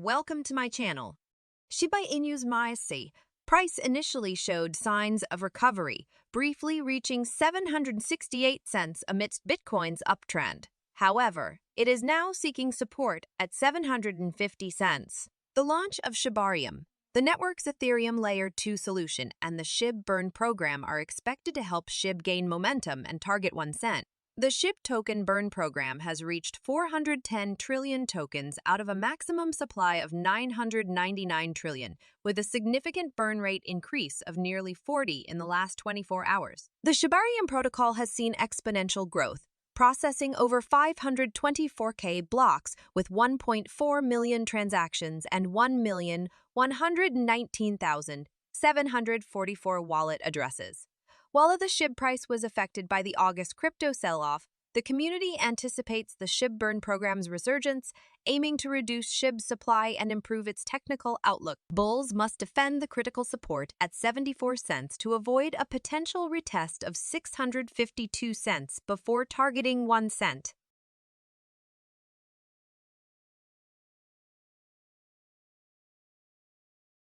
welcome to my channel. Shiba Inu's price initially showed signs of recovery, briefly reaching 768 cents amidst Bitcoin's uptrend. However, it is now seeking support at 750 cents. The launch of Shibarium, the network's Ethereum Layer 2 solution, and the SHIB burn program are expected to help SHIB gain momentum and target 1 cent. The SHIB token burn program has reached 410 trillion tokens out of a maximum supply of 999 trillion, with a significant burn rate increase of nearly 40 in the last 24 hours. The Shibarium protocol has seen exponential growth, processing over 524K blocks with 1.4 million transactions and 1,119,744 wallet addresses. While the SHIB price was affected by the August crypto sell-off, the community anticipates the SHIB burn program's resurgence, aiming to reduce SHIB's supply and improve its technical outlook. Bulls must defend the critical support at 74 cents to avoid a potential retest of 652 cents before targeting 1 cent.